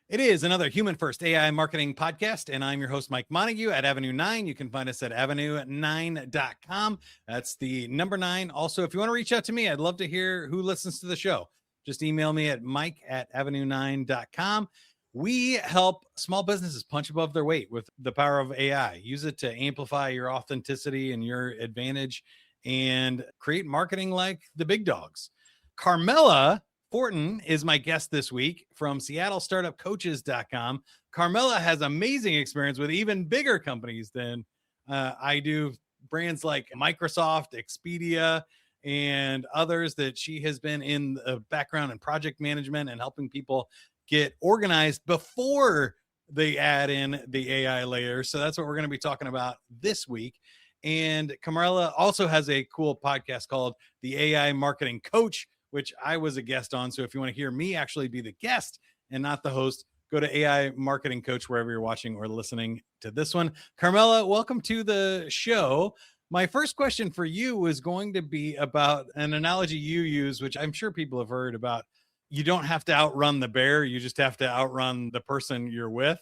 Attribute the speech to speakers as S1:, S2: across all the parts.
S1: It is another Human First AI Marketing Podcast, and I'm your host, Mike Montague at Avenue 9. You can find us at avenue9.com. That's the number 9. Also, if you want to reach out to me, I'd love to hear who listens to the show. Just email me at mike@avenue9.com. We help small businesses punch above their weight with the power of AI. Use it to amplify your authenticity and your advantage and create marketing like the big dogs. Carmela Fortin is my guest this week from SeattleStartupCoaches.com. Carmela has amazing experience with even bigger companies than I do, brands like Microsoft, Expedia, and others that she has been in the background in project management and helping people get organized before they add in the AI layer. So that's what we're going to be talking about this week. And Carmela also has a cool podcast called The AI Marketing Coach, which I was a guest on. So if you want to hear me actually be the guest and not the host, go to AI Marketing Coach wherever you're watching or listening to this one. Carmela, welcome to the show. My first question for you was going to be about an analogy you use, which I'm sure people have heard about. You don't have to outrun the bear. You just have to outrun the person you're with.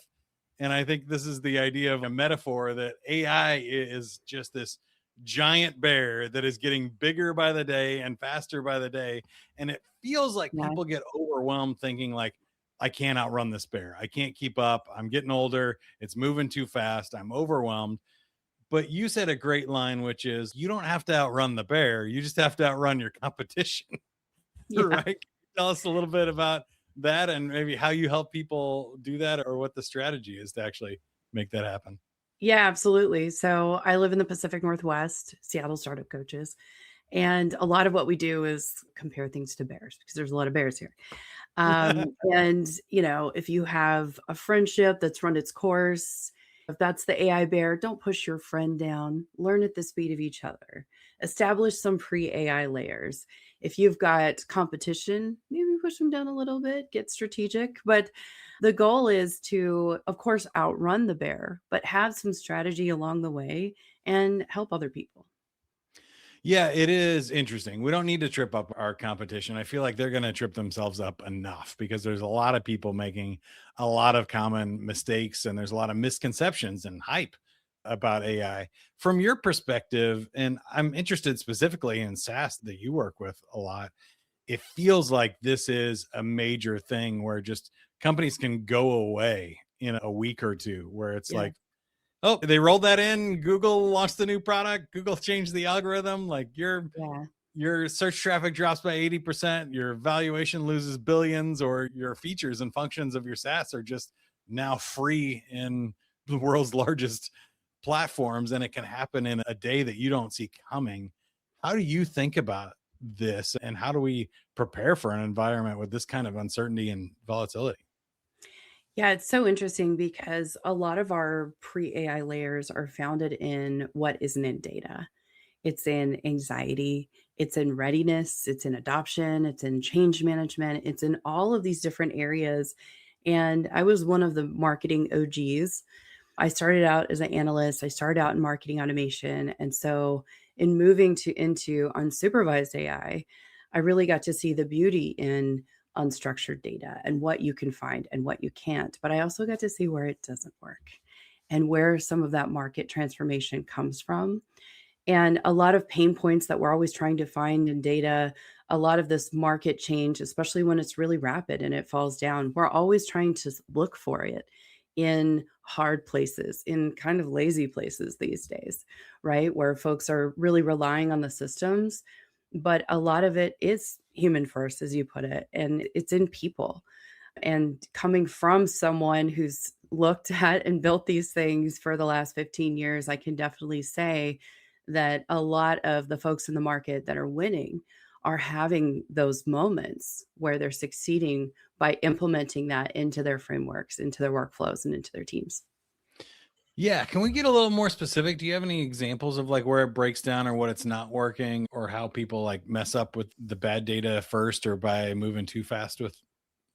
S1: And I think this is the idea of a metaphor that AI is just this giant bear that is getting bigger by the day and faster by the day. And it feels like people get overwhelmed thinking like, I can't outrun this bear. I can't keep up. I'm getting older. It's moving too fast. I'm overwhelmed. But you said a great line, which is you don't have to outrun the bear. You just have to outrun your competition. Right? Tell us a little bit about that and maybe how you help people do that or what the strategy is to actually make that happen.
S2: Yeah, absolutely. So I live in the Pacific Northwest, Seattle Startup Coaches. And a lot of what we do is compare things to bears because there's a lot of bears here. And, if you have a friendship that's run its course, if that's the AI bear, don't push your friend down. Learn at the speed of each other. Establish some pre-AI layers. If you've got competition, maybe push them down a little bit, get strategic. But the goal is to, of course, outrun the bear, but have some strategy along the way and help other people.
S1: Yeah, it is interesting. We don't need to trip up our competition. I feel like they're going to trip themselves up enough because there's a lot of people making a lot of common mistakes and there's a lot of misconceptions and hype about AI. From your perspective, and I'm interested specifically in SaaS that you work with a lot, it feels like this is a major thing where just companies can go away in a week or two, where it's like, oh, they rolled that in. Google launched the new product. Google changed the algorithm. Like your search traffic drops by 80%. Your valuation loses billions, or your features and functions of your SaaS are just now free in the world's largest platforms. And it can happen in a day that you don't see coming. How do you think about this? And how do we prepare for an environment with this kind of uncertainty and volatility?
S2: Yeah, it's so interesting because a lot of our pre-AI layers are founded in what isn't in data. It's in anxiety, it's in readiness, it's in adoption, it's in change management, it's in all of these different areas. And I was one of the marketing OGs. I started out as an analyst, I started out in marketing automation. And so in moving into unsupervised AI, I really got to see the beauty in unstructured data and what you can find and what you can't. But I also got to see where it doesn't work and where some of that market transformation comes from. And a lot of pain points that we're always trying to find in data, a lot of this market change, especially when it's really rapid and it falls down, we're always trying to look for it in hard places, in kind of lazy places these days, right? Where folks are really relying on the systems. But a lot of it is human first, as you put it, and it's in people. And coming from someone who's looked at and built these things for the last 15 years, I can definitely say that a lot of the folks in the market that are winning are having those moments where they're succeeding by implementing that into their frameworks, into their workflows, and into their teams.
S1: Yeah. Can we get a little more specific? Do you have any examples of like where it breaks down or what it's not working or how people like mess up with the bad data first or by moving too fast with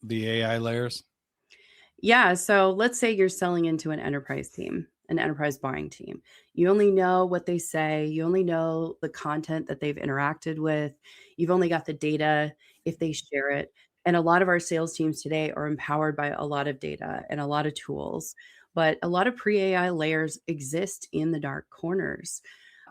S1: the AI layers?
S2: Yeah. So let's say you're selling into an enterprise team an enterprise buying team. You only know what they say, you only know the content that they've interacted with, you've only got the data if they share it. And a lot of our sales teams today are empowered by a lot of data and a lot of tools, but a lot of pre AI layers exist in the dark corners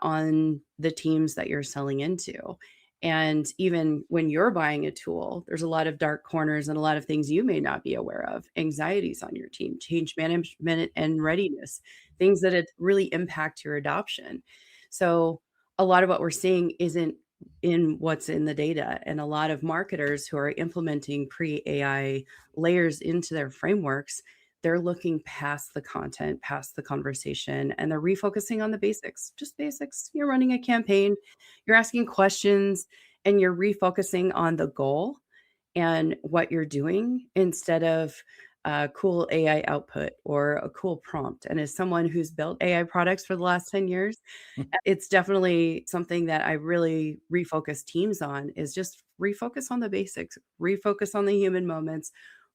S2: on the teams that you're selling into. And even when you're buying a tool, there's a lot of dark corners and a lot of things you may not be aware of. Anxieties on your team, change management and readiness, things that it really impact your adoption. So a lot of what we're seeing isn't in what's in the data. And a lot of marketers who are implementing pre-AI layers into their frameworks, they're looking past the content, past the conversation, and they're refocusing on the basics, just basics. You're running a campaign, you're asking questions, and you're refocusing on the goal and what you're doing instead of a cool AI output or a cool prompt. And as someone who's built AI products for the last 10 years, it's definitely something that I really refocus teams on is just refocus on the basics, refocus on the human moments,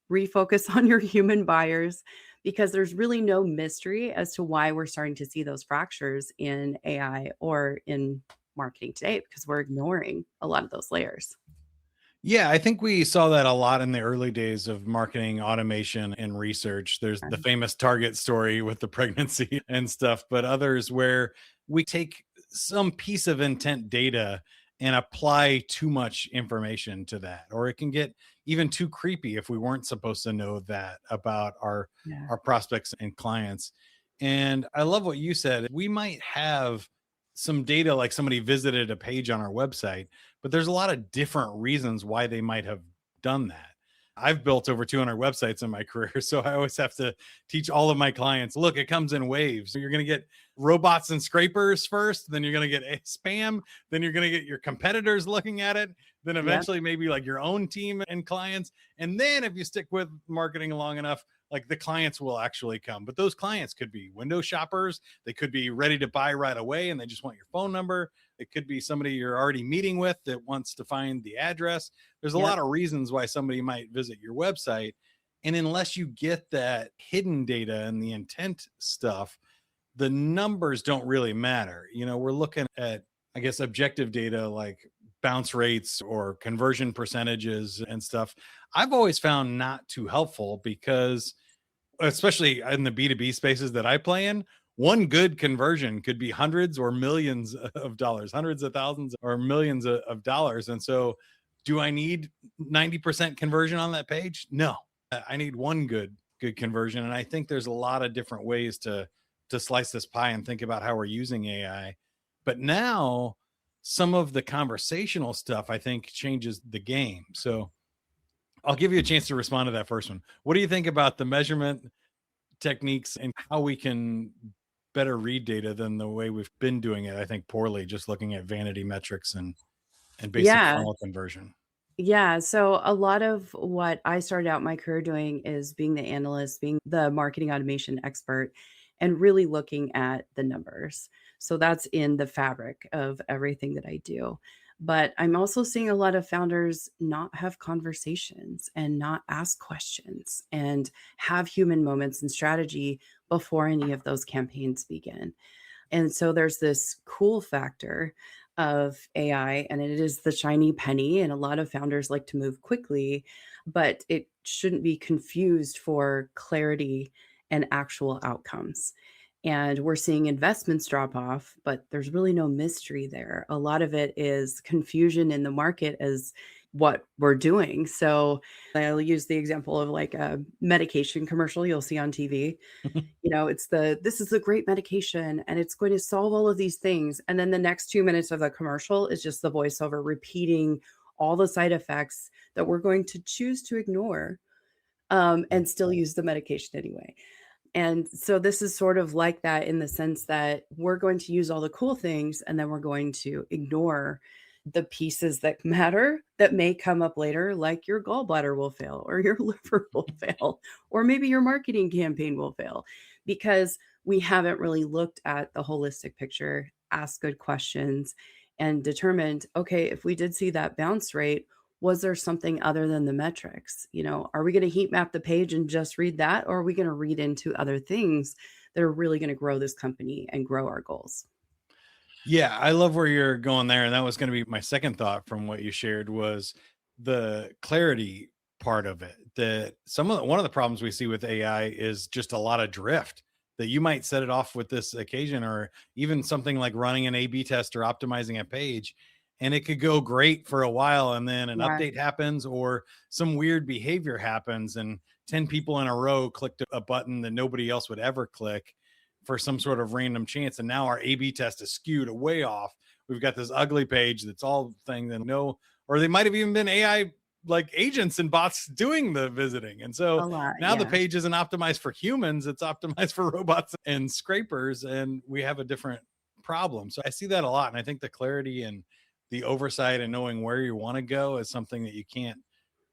S2: refocus on your human buyers, because there's really no mystery as to why we're starting to see those fractures in AI or in marketing today because we're ignoring a lot of those layers.
S1: Yeah, I think we saw that a lot in the early days of marketing automation and research. There's the famous Target story with the pregnancy and stuff, but others where we take some piece of intent data and apply too much information to that, or it can get even too creepy if we weren't supposed to know that about
S2: Yeah.
S1: our prospects and clients. And I love what you said. We might have some data like somebody visited a page on our website, but there's a lot of different reasons why they might have done that. I've built over 200 websites in my career, so I always have to teach all of my clients, look, it comes in waves. So you're going to get robots and scrapers first, then you're going to get spam, then you're going to get your competitors looking at it, then
S2: Yep.
S1: eventually maybe like your own team and clients. And then if you stick with marketing long enough, like the clients will actually come. But those clients could be window shoppers, they could be ready to buy right away and they just want your phone number. It could be somebody you're already meeting with that wants to find the address. There's a
S2: Yep.
S1: lot of reasons why somebody might visit your website. And unless you get that hidden data and the intent stuff, the numbers don't really matter. You know, we're looking at, I guess, objective data like bounce rates or conversion percentages and stuff. I've always found not too helpful because, especially in the B2B spaces that I play in, one good conversion could be hundreds or millions of dollars, hundreds of thousands or millions of dollars. And so, do I need 90% conversion on that page? No. I need one good conversion. And I think there's a lot of different ways to slice this pie and think about how we're using AI. But now some of the conversational stuff I think changes the game. So I'll give you a chance to respond to that first one. What do you think about the measurement techniques and how we can better read data than the way we've been doing it? I think poorly, just looking at vanity metrics and basic
S2: Yeah.
S1: funnel conversion.
S2: Yeah. So a lot of what I started out my career doing is being the analyst, being the marketing automation expert, and really looking at the numbers. So that's in the fabric of everything that I do. But I'm also seeing a lot of founders not have conversations and not ask questions and have human moments and strategy before any of those campaigns begin. And so there's this cool factor of AI, and it is the shiny penny. And a lot of founders like to move quickly, but it shouldn't be confused for clarity and actual outcomes. And we're seeing investments drop off, but there's really no mystery there. A lot of it is confusion in the market as what we're doing. So I'll use the example of like a medication commercial you'll see on TV. It's this is a great medication and it's going to solve all of these things. And then the next 2 minutes of the commercial is just the voiceover repeating all the side effects that we're going to choose to ignore and still use the medication anyway. And so this is sort of like that in the sense that we're going to use all the cool things and then we're going to ignore the pieces that matter that may come up later, like your gallbladder will fail or your liver will fail, or maybe your marketing campaign will fail because we haven't really looked at the holistic picture, asked good questions, and determined, okay, if we did see that bounce rate, was there something other than the metrics? Are we going to heat map the page and just read that? Or are we going to read into other things that are really going to grow this company and grow our goals.
S1: Yeah, I love where you're going there. And that was going to be my second thought from what you shared was the clarity part of it. That one of the problems we see with AI is just a lot of drift. That you might set it off with this occasion, or even something like running an A/B test or optimizing a page, and it could go great for a while, and then an
S2: Yeah,
S1: update happens or some weird behavior happens, and 10 people in a row clicked a button that nobody else would ever click for some sort of random chance. And now our A/B test is skewed way off. We've got this ugly page that's all thing that no, or they might have even been AI like agents and bots doing the visiting. And so
S2: a lot.
S1: now the
S2: Yeah.
S1: page isn't optimized for humans, it's optimized for robots and scrapers. And we have a different problem. So I see that a lot. And I think the clarity and the oversight and knowing where you want to go is something that you can't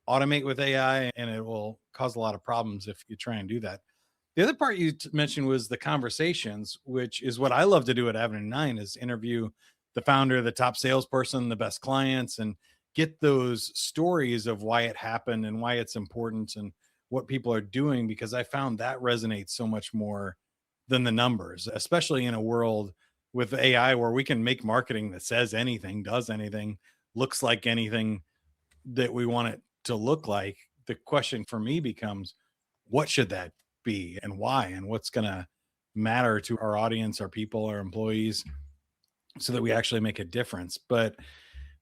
S1: automate with AI, and it will cause a lot of problems if you try and do that. The other part you mentioned was the conversations, which is what I love to do at Avenue 9 is interview the founder, the top salesperson, the best clients, and get those stories of why it happened and why it's important and what people are doing, because I found that resonates so much more than the numbers, especially in a world with AI where we can make marketing that says anything, does anything, looks like anything that we want it to look like. The question for me becomes, what should that be and why, and what's going to matter to our audience, our people, our employees, so that we actually make a difference. But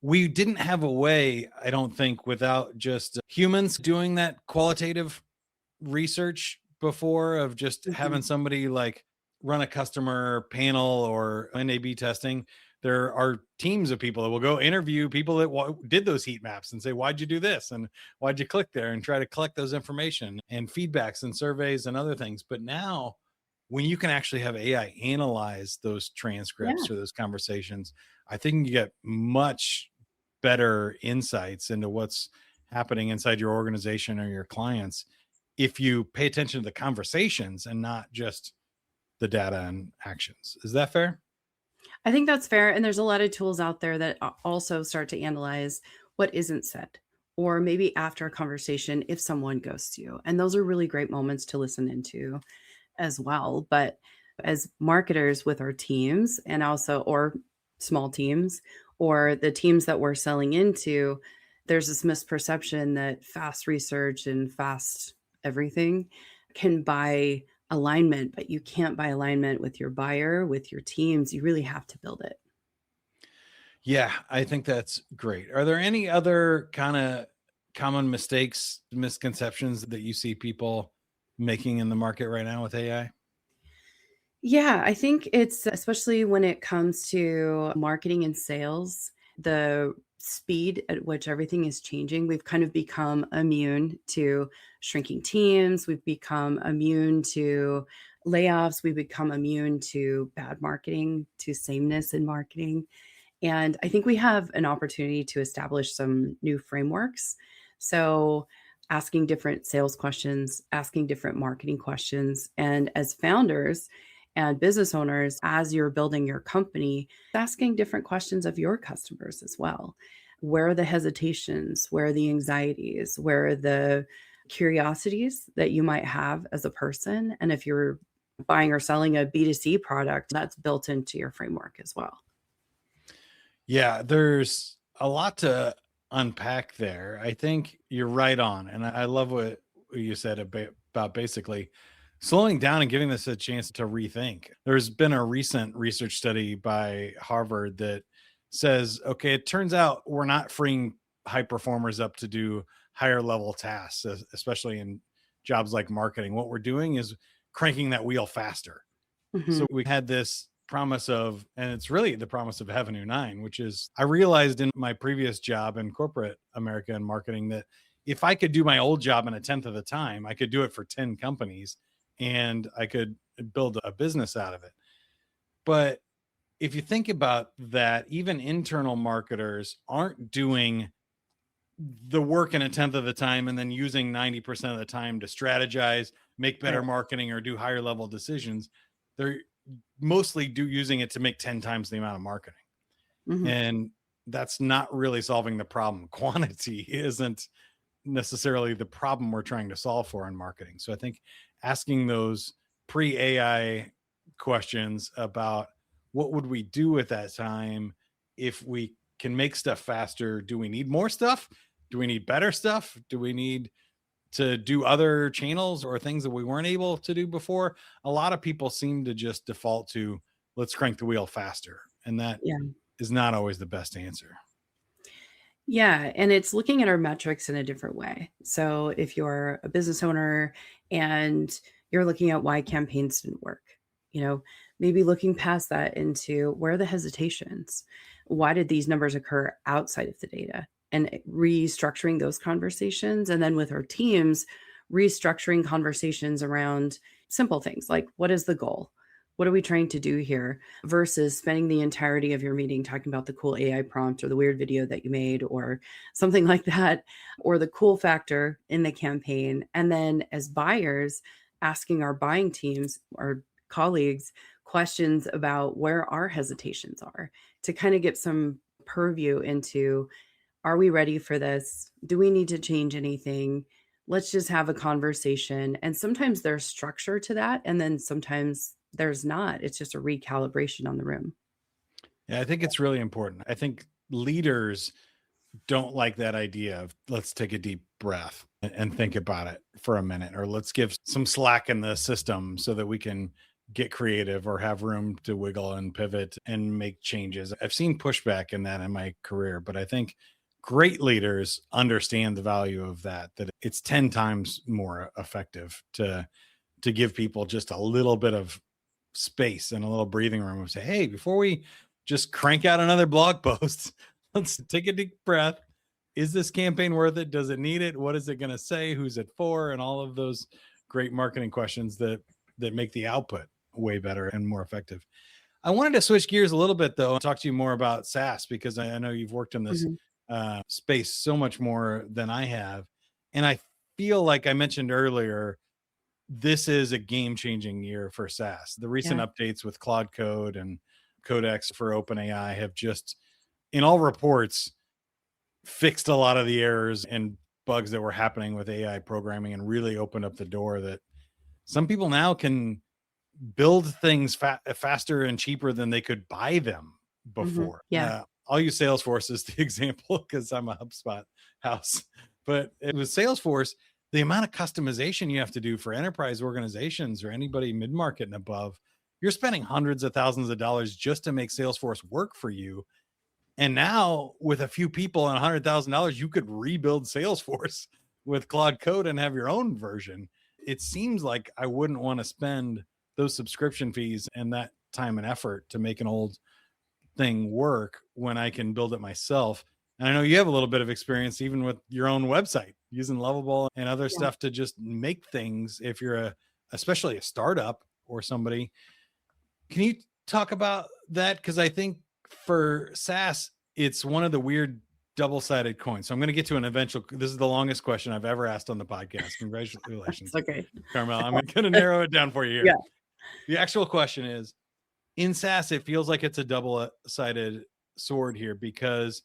S1: we didn't have a way, I don't think, without just humans doing that qualitative research before, of just
S2: Mhm.
S1: having somebody like run a customer panel or an A/B testing. There are teams of people that will go interview people that did those heat maps and say, "Why'd you do this?" and "Why'd you click there?" and try to collect those information and feedbacks and surveys and other things. But now, when you can actually have AI analyze those
S2: Yeah.
S1: transcripts or those conversations, I think you get much better insights into what's happening inside your organization or your clients if you pay attention to the conversations and not just the data and actions. Is that fair?
S2: I think that's fair, and there's a lot of tools out there that also start to analyze what isn't said, or maybe after a conversation if someone ghosts you, and those are really great moments to listen into as well. But as marketers with our teams and also or small teams or the teams that we're selling into, there's this misperception that fast research and fast everything can buy alignment, but you can't buy alignment with your buyer, with your teams. You really have to build it.
S1: Yeah, I think that's great. Are there any other kind of common mistakes, misconceptions that you see people making in the market right now with AI?
S2: Yeah, I think it's especially when it comes to marketing and sales, the speed at which everything is changing. We've kind of become immune to shrinking teams. We've become immune to layoffs. We've become immune to bad marketing, to sameness in marketing. And I think we have an opportunity to establish some new frameworks. So, asking different sales questions, asking different marketing questions. And as founders and business owners, as you're building your company, asking different questions of your customers as well. Where are the hesitations? Where are the anxieties? Where are the curiosities that you might have as a person? And if you're buying or selling a B2C product, that's built into your framework as well.
S1: Yeah, there's a lot to unpack there. I think you're right on. And I love what you said about basically slowing down and giving this a chance to rethink. There's been a recent research study by Harvard that says, okay, it turns out we're not freeing high performers up to do higher level tasks, especially in jobs like marketing. What we're doing is cranking that wheel faster.
S2: Mhm.
S1: So we had this promise of, and it's really the promise of Avenue 9, which is I realized in my previous job in corporate America and marketing that if I could do my old job in a tenth of the time, I could do it for 10 companies and I could build a business out of it. But if you think about that, even internal marketers aren't doing the work in a tenth of the time and then using 90% of the time to strategize, make better
S2: Right.
S1: marketing, or do higher level decisions. They're mostly using it to make 10 times the amount of marketing.
S2: Mhm.
S1: And that's not really solving the problem. Quantity isn't necessarily the problem we're trying to solve for in marketing. So I think asking those pre-AI questions about what would we do at that time if we can make stuff faster. Do we need more stuff? Do we need better stuff? Do we need to do other channels or things that we weren't able to do before? A lot of people seem to just default to let's crank the wheel faster. And that
S2: Yeah.
S1: is not always the best answer.
S2: Yeah, and it's looking at our metrics in a different way. So if you're a business owner and you're looking at why campaigns didn't work, you know, maybe looking past that into where are the hesitations? Why did these numbers occur outside of the data? And restructuring those conversations. And then with our teams, restructuring conversations around simple things like what is the goal? What are we trying to do here? Versus spending the entirety of your meeting talking about the cool AI prompt or the weird video that you made or something like that, or the cool factor in the campaign. And then as buyers, asking our buying teams, our colleagues, questions about where our hesitations are to kind of get some purview into, are we ready for this? Do we need to change anything? Let's just have a conversation. And sometimes there's structure to that. And then sometimes there's not. It's just a recalibration on the room.
S1: Yeah, I think it's really important. I think leaders don't like that idea of let's take a deep breath and think about it for a minute, or let's give some slack in the system so that we can get creative or have room to wiggle and pivot and make changes. I've seen pushback in that in my career, but I think great leaders understand the value of that it's 10 times more effective to give people just a little bit of space and a little breathing room and say, hey, before we just crank out another blog post, let's take a deep breath. Is this campaign worth it? Does it need it? What is it going to say? Who's it for? And all of those great marketing questions that make the output way better and more effective. I wanted to switch gears a little bit though and talk to you more about SaaS, because I know you've worked in this
S2: Mhm.
S1: space so much more than I have. And I feel like I mentioned earlier, this is a game-changing year for SaaS. The recent
S2: Yeah.
S1: updates with Claude Code and Codex for OpenAI have just, in all reports, fixed a lot of the errors and bugs that were happening with AI programming and really opened up the door that some people now can build things faster and cheaper than they could buy them before.
S2: Yeah.
S1: I'll use Salesforce as the example because I'm a HubSpot house. But it was Salesforce, the amount of customization you have to do for enterprise organizations or anybody mid-market and above, you're spending hundreds of thousands of dollars just to make Salesforce work for you. And now with a few people and $100,000, you could rebuild Salesforce with Claude Code and have your own version. It seems like I wouldn't want to spend those subscription fees and that time and effort to make an old thing work when I can build it myself. And I know you have a little bit of experience even with your own website using Lovable and other
S2: Yeah.
S1: stuff to just make things if you're especially a startup or somebody. Can you talk about that? Because I think for SaaS, it's one of the weird double-sided coins. So I'm going to get to an eventual. This is the longest question I've ever asked on the podcast.
S2: It's
S1: Congratulations,
S2: okay.
S1: Carmel. I'm going to narrow it down for you
S2: Yeah.
S1: here. The actual question is, in SaaS, it feels like it's a double-sided sword here, because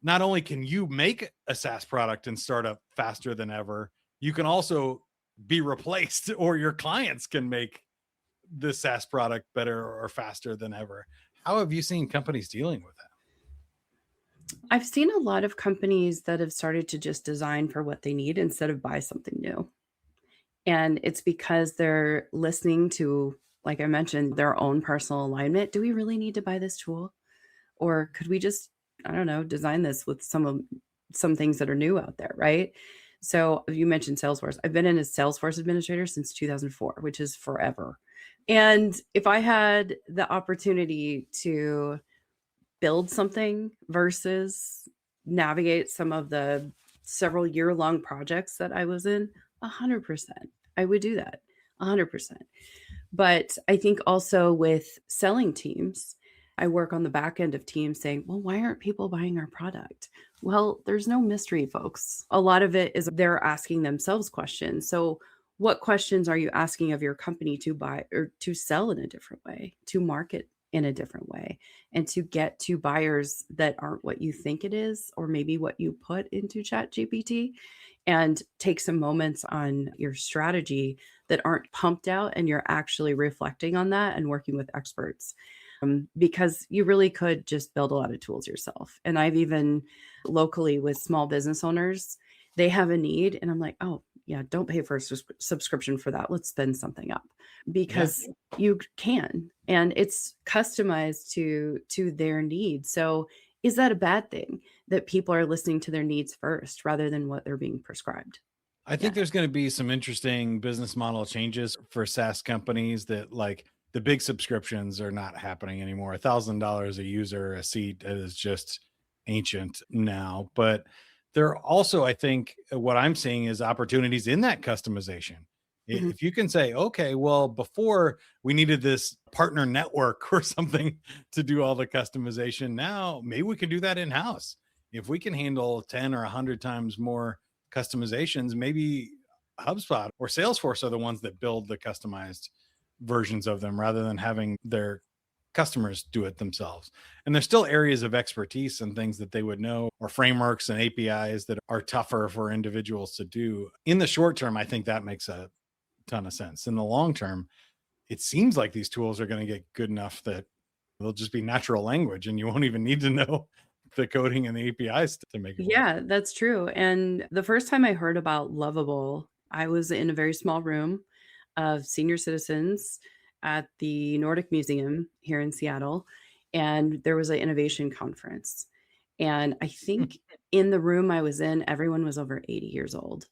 S1: not only can you make a SaaS product and start up faster than ever, you can also be replaced, or your clients can make the SaaS product better or faster than ever. How have you seen companies dealing with that?
S2: I've seen a lot of companies that have started to just design for what they need instead of buy something new. And it's because they're listening to, like I mentioned, their own personal alignment. Do we really need to buy this tool? Or could we just, I don't know, design this with some things that are new out there, right? So you mentioned Salesforce. I've been in a Salesforce administrator since 2004, which is forever. And if I had the opportunity to build something versus navigate some of the several year-long projects that I was in, 100%. I would do that, 100%. But I think also with selling teams, I work on the back end of teams saying, well, why aren't people buying our product? Well, there's no mystery, folks. A lot of it is they're asking themselves questions. So, what questions are you asking of your company to buy or to sell in a different way, to market in a different way, and to get to buyers that aren't what you think it is, or maybe what you put into Chat GPT, and take some moments on your strategy that aren't pumped out, and you're actually reflecting on that and working with experts. Because you really could just build a lot of tools yourself. And I've even locally with small business owners, they have a need, and I'm like, oh, yeah, don't pay for a subscription for that. Let's spend something up
S1: Yeah.
S2: because you can, and it's customized to their needs. So is that a bad thing that people are listening to their needs first rather than what they're being prescribed?
S1: I
S2: Yeah.
S1: think there's going to be some interesting business model changes for SaaS companies that like the big subscriptions are not happening anymore. $1,000 a user, a seat is just ancient now. But there are also, I think, what I'm seeing is opportunities in that customization.
S2: Mhm.
S1: If you can say, okay, well, before we needed this partner network or something to do all the customization, now maybe we can do that in house. If we can handle 10 or 100 times more customizations, maybe HubSpot or Salesforce are the ones that build the customized versions of them rather than having their customers do it themselves. And there's still areas of expertise and things that they would know, or frameworks and APIs that are tougher for individuals to do. In the short term, I think that makes a ton of sense. In the long term, it seems like these tools are going to get good enough that they'll just be natural language and you won't even need to know the coding and the APIs to make it work.
S2: Yeah, that's true. And the first time I heard about Lovable, I was in a very small room of senior citizens at the Nordic Museum here in Seattle, and there was an innovation conference. And I think in the room I was in, everyone was over 80 years old.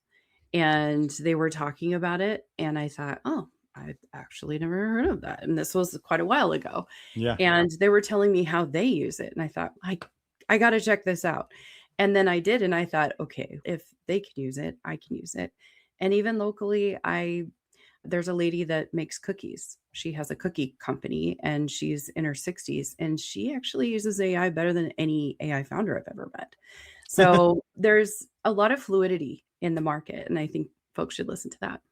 S2: And they were talking about it, and I thought, "Oh, I've actually never heard of that." And this was quite a while ago.
S1: Yeah.
S2: And they were telling me how they use it, and I thought, I gotta check this out." And then I did, and I thought, "Okay, if they can use it, I can use it." And even locally, I there's a lady that makes cookies. She has a cookie company, and she's in her 60s, and she actually uses AI better than any AI founder I've ever met. So, there's a lot of fluidity in the market, and I think folks should listen to that.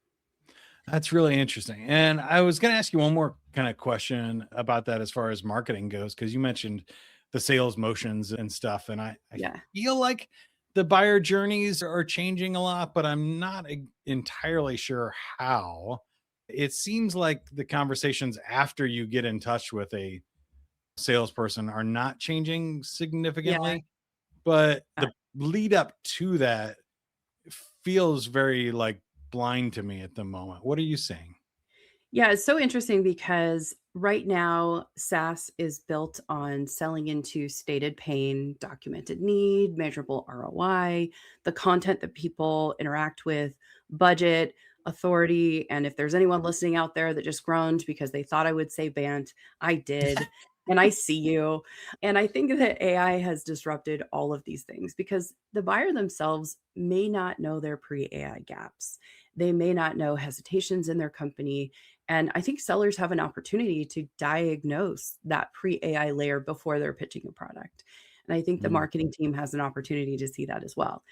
S1: That's really interesting. And I was going to ask you one more kind of question about that as far as marketing goes, because you mentioned the sales motions and stuff. And I
S2: Yeah.
S1: feel like the buyer journeys are changing a lot, but I'm not entirely sure how. It seems like the conversations after you get in touch with a salesperson are not changing
S2: Yeah.
S1: significantly, but the lead up to that feels very like blind to me at the moment. What are you saying?
S2: Yeah, it's so interesting because right now SaaS is built on selling into stated pain, documented need, measurable ROI, the content that people interact with, budget, authority. And if there's anyone listening out there that just groaned because they thought I would say BANT, I did. And I see you. And I think that AI has disrupted all of these things because the buyer themselves may not know their pre AI gaps. They may not know hesitations in their company, and I think sellers have an opportunity to diagnose that pre AI layer before they're pitching a product. And I think the
S1: Mm.
S2: marketing team has an opportunity to see that as well.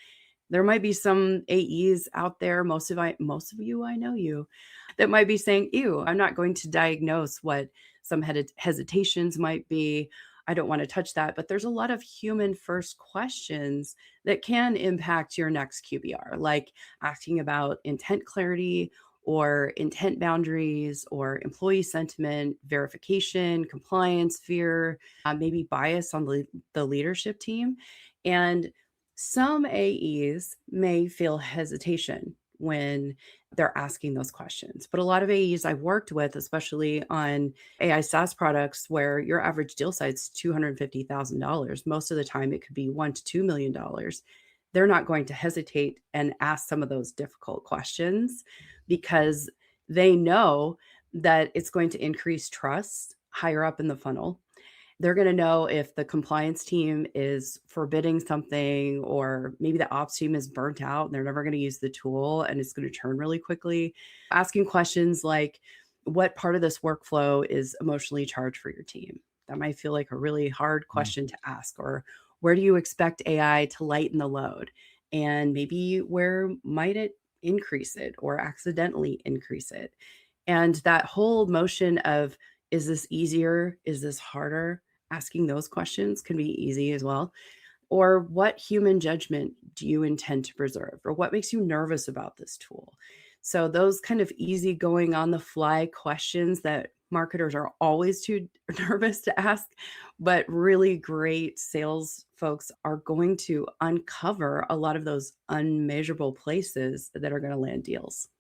S2: There might be some AEs out there, most of you, I know you, that might be saying, "Ew, I'm not going to diagnose what some hesitations might be. I don't want to touch that." But there's a lot of human first questions that can impact your next QBR, like asking about intent clarity or intent boundaries or employee sentiment, verification, compliance, fear, maybe bias on the leadership team. And some AEs may feel hesitation when they're asking those questions. But a lot of AEs I've worked with, especially on AI SaaS products where your average deal size is $250,000, most of the time it could be $1 to $2 million. They're not going to hesitate and ask some of those difficult questions because they know that it's going to increase trust higher up in the funnel. They're going to know if the compliance team is forbidding something, or maybe the ops team is burnt out and they're never going to use the tool and it's going to turn really quickly. Asking questions like, what part of this workflow is emotionally charged for your team? That might feel like a really hard
S1: Mm.
S2: question to ask. Or where do you expect AI to lighten the load? And maybe where might it increase it or accidentally increase it? And that whole motion of, is this easier? Is this harder? Asking those questions can be easy as well. Or what human judgment do you intend to preserve? Or what makes you nervous about this tool? So those kind of easygoing on the fly questions that marketers are always too nervous to ask, but really great sales folks are going to uncover a lot of those unmeasurable places that are going to land deals.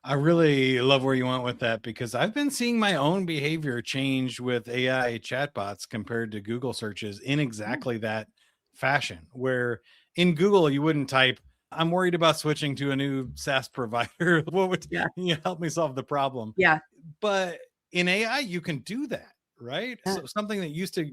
S1: I really love where you went with that because I've been seeing my own behavior change with AI chatbots compared to Google searches in
S2: Yeah.
S1: exactly that fashion. Where in Google, you wouldn't type, I'm worried about switching to a new SaaS provider. What would
S2: Yeah.
S1: help me solve the problem?
S2: Yeah.
S1: But in AI, you can do that, right?
S2: Yeah.
S1: So something that used to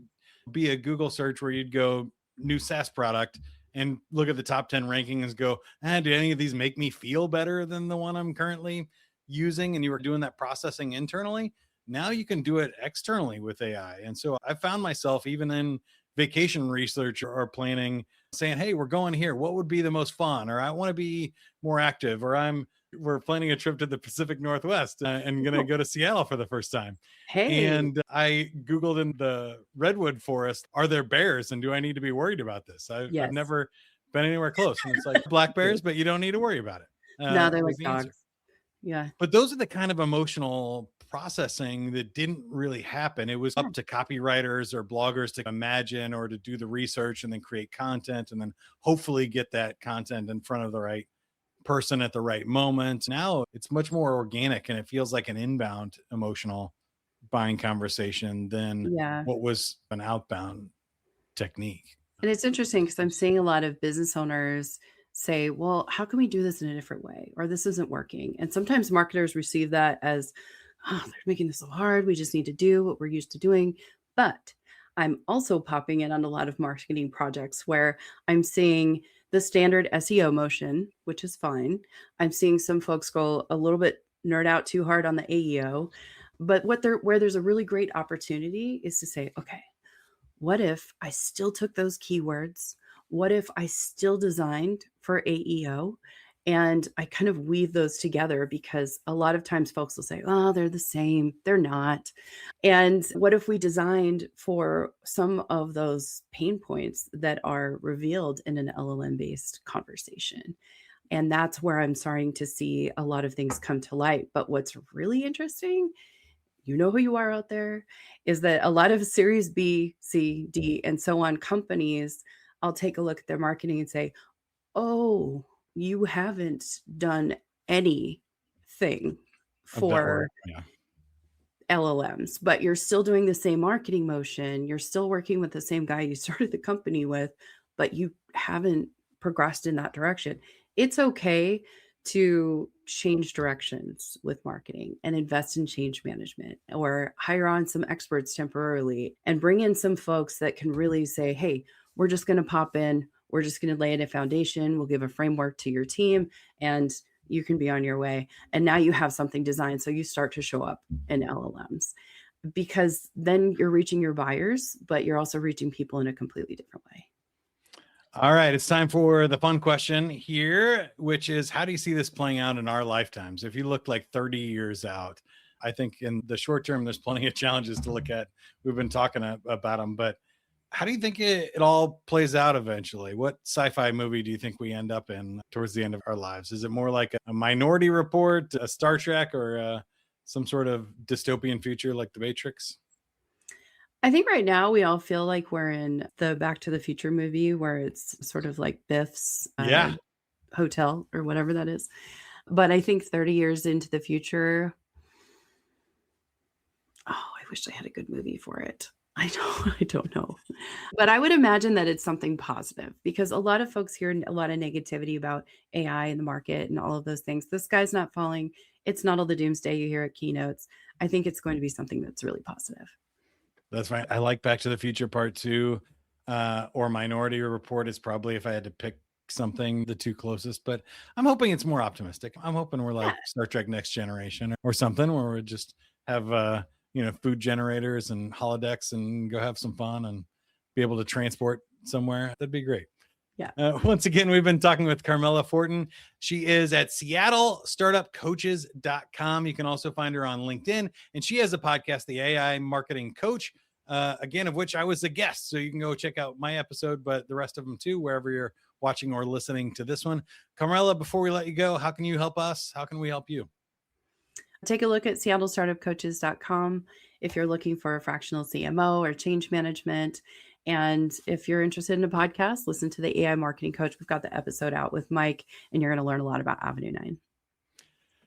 S1: be a Google search where you'd go new SaaS product and look at the top 10 rankings and go, do any of these make me feel better than the one I'm currently using? And you were doing that processing internally. Now you can do it externally with AI. And so I found myself even in vacation research or planning saying, hey, we're going here. What would be the most fun? Or I want to be more active, or we're planning a trip to the Pacific Northwest and going to
S2: Oh,
S1: go to Seattle for the first time.
S2: hey.
S1: And I Googled in the redwood forest, are there bears? And do I need to be worried about this? I've
S2: Yes.
S1: never been anywhere close. And it's like black bears, but you don't need to worry about it,
S2: No, they're
S1: was
S2: like
S1: the answer.
S2: dogs. Yeah.
S1: But those are the kind of emotional processing that didn't really happen. It was
S2: Yeah.
S1: up to copywriters or bloggers to imagine or to do the research and then create content and then hopefully get that content in front of the right person at the right moment. Now it's much more organic and it feels like an inbound emotional buying conversation than
S2: Yeah.
S1: what was an outbound technique.
S2: And it's interesting because I'm seeing a lot of business owners say, well, how can we do this in a different way? Or this isn't working. And sometimes marketers receive that as, oh, they're making this so hard. We just need to do what we're used to doing. But I'm also popping in on a lot of marketing projects where I'm seeing the standard SEO motion, which is fine. I'm seeing some folks go a little bit nerd out too hard on the AEO. But where there's a really great opportunity is to say, okay, what if I still took those keywords? What if I still designed for AEO? And I kind of weave those together because a lot of times folks will say, oh, they're the same. They're not. And what if we designed for some of those pain points that are revealed in an LLM based conversation? And that's where I'm starting to see a lot of things come to light. But what's really interesting, you know who you are out there, is that a lot of Series B, C, D, and so on companies, I'll take a look at their marketing and say, oh, you haven't done anything
S1: Of that work.
S2: for
S1: Yeah.
S2: LLMs, but you're still doing the same marketing motion. You're still working with the same guy you started the company with, but you haven't progressed in that direction. It's okay to change directions with marketing and invest in change management or hire on some experts temporarily and bring in some folks that can really say, hey, we're just going to pop in. We're just going to lay in a foundation. We'll give a framework to your team and you can be on your way. And now you have something designed. So you start to show up in LLMs because then you're reaching your buyers, but you're also reaching people in a completely different way.
S1: All right, it's time for the fun question here, which is how do you see this playing out in our lifetimes? If you look like 30 years out, I think in the short term, there's plenty of challenges to look at. We've been talking about them, but how do you think it all plays out eventually? What sci-fi movie do you think we end up in towards the end of our lives? Is it more like a Minority Report, a Star Trek, or some sort of dystopian future like The Matrix?
S2: I think right now we all feel like we're in the Back to the Future movie where it's sort of like Biff's
S1: Yeah,
S2: hotel or whatever that is. But I think 30 years into the future, oh, I wish I had a good movie for it. I don't know. But I would imagine that it's something positive because a lot of folks hear a lot of negativity about AI in the market and all of those things. The sky's not falling. It's not all the doomsday you hear at keynotes. I think it's going to be something that's really positive.
S1: that's right. I like Back to the Future Part 2 or Minority Report is probably if I had to pick something the two closest, but I'm hoping it's more optimistic. I'm hoping we're
S2: Yeah.
S1: like Star Trek Next Generation or something where we just have food generators and holodecks and go have some fun and be able to transport somewhere. That'd be great.
S2: Yeah.
S1: Once again, we've been talking with Carmela Fortin. She is at SeattleStartupCoaches.com. You can also find her on LinkedIn, and she has a podcast, The AI Marketing Coach. again, of which I was a guest. So you can go check out my episode, but the rest of them too, wherever you're watching or listening to this one. Carmela, before we let you go, how can you help us? How can we help you?
S2: Take a look at seattlestartupcoaches.com if you're looking for a fractional CMO or change management. And if you're interested in a podcast, listen to the AI Marketing Coach. We've got the episode out with Mike, and you're going to learn a lot about Avenue 9.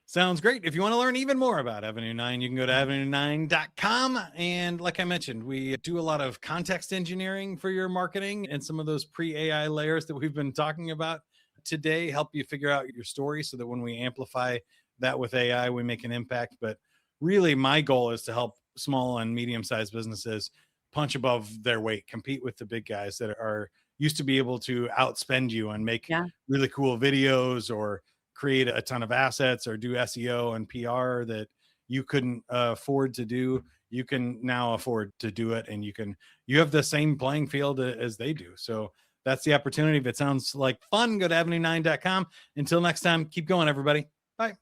S1: Sounds great. If you want to learn even more about Avenue 9, you can go to avenue9.com. And like I mentioned, we do a lot of context engineering for your marketing, and some of those pre-AI layers that we've been talking about today help you figure out your story so that when we amplify that with AI, we make an impact. But really, my goal is to help small and medium-sized businesses punch above their weight, compete with the big guys that are used to be able to outspend you and make really cool videos or create a ton of assets or do SEO and PR that you couldn't afford to do. You can now afford to do it, and you have the same playing field as they do. So that's the opportunity. If it sounds like fun, go to avenue9.com. Until next time, keep going, everybody. Bye.